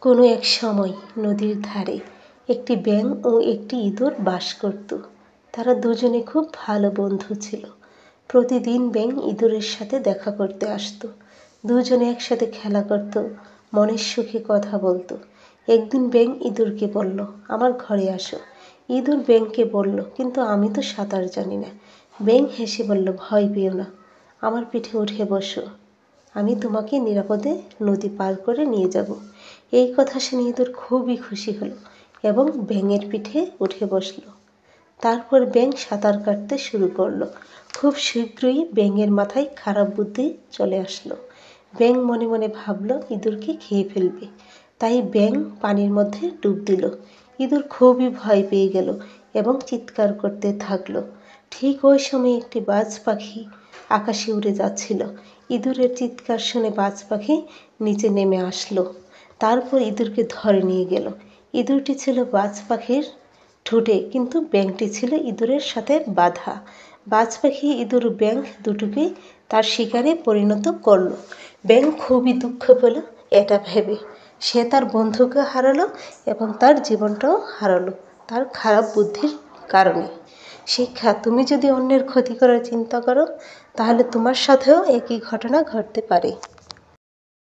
কোনো এক সময় নদীর ধারে একটি ব্যাঙ ও একটি ইঁদুর বাস করত। তারা দুজনে খুব ভালো বন্ধু ছিল। প্রতিদিন ব্যাঙ ইঁদুরের সাথে দেখা করতে আসতো। দুজনে একসাথে খেলা করত, মনের সুখে কথা বলতো। একদিন ব্যাঙ ইঁদুরকে বলল, আমার ঘরে আসো। ইঁদুর ব্যাঙকে বলল, কিন্তু আমি তো সাঁতার জানি না। ব্যাঙ হেসে বলল, ভয় পেও না, আমার পিঠে উঠে বসো, আমি তোমাকে নিরাপদে নদী পার করে নিয়ে যাব। এই কথা শুনে ইঁদুর খুবই খুশি হলো এবং ব্যাঙের পিঠে উঠে বসলো। তারপর ব্যাঙ সাঁতার কাটতে শুরু করলো। খুব শীঘ্রই ব্যাঙের মাথায় খারাপ বুদ্ধি চলে আসলো। ব্যাঙ মনে মনে ভাবলো ইঁদুরকে খেয়ে ফেলবে। তাই ব্যাঙ পানির মধ্যে ডুব দিল। ইঁদুর খুবই ভয় পেয়ে গেল এবং চিৎকার করতে থাকলো। ঠিক ওই সময় একটি বাজ পাখি আকাশে উড়ে যাচ্ছিল। ইঁদুরের চিৎকার শুনে বাজ পাখি নিচে নেমে আসলো। তারপর ইঁদুরকে ধরে নিয়ে গেল। ইঁদুরটি ছিল বাজ পাখির ঠোঁটে, কিন্তু ব্যাঙটি ছিল ইঁদুরের সাথে বাঁধা। বাজ পাখি ইঁদুর ব্যাঙ দুটোকেই তার শিকারে পরিণত করলো। ব্যাঙ খুবই দুঃখ পেল এটা ভেবে। সে তার বন্ধুকে হারালো এবং তার জীবনটাও হারালো তার খারাপ বুদ্ধির কারণে। শিক্ষা: তুমি যদি অন্যের ক্ষতি করার চিন্তা করো, তাহলে তোমার সাথেও একই ঘটনা ঘটতে পারে।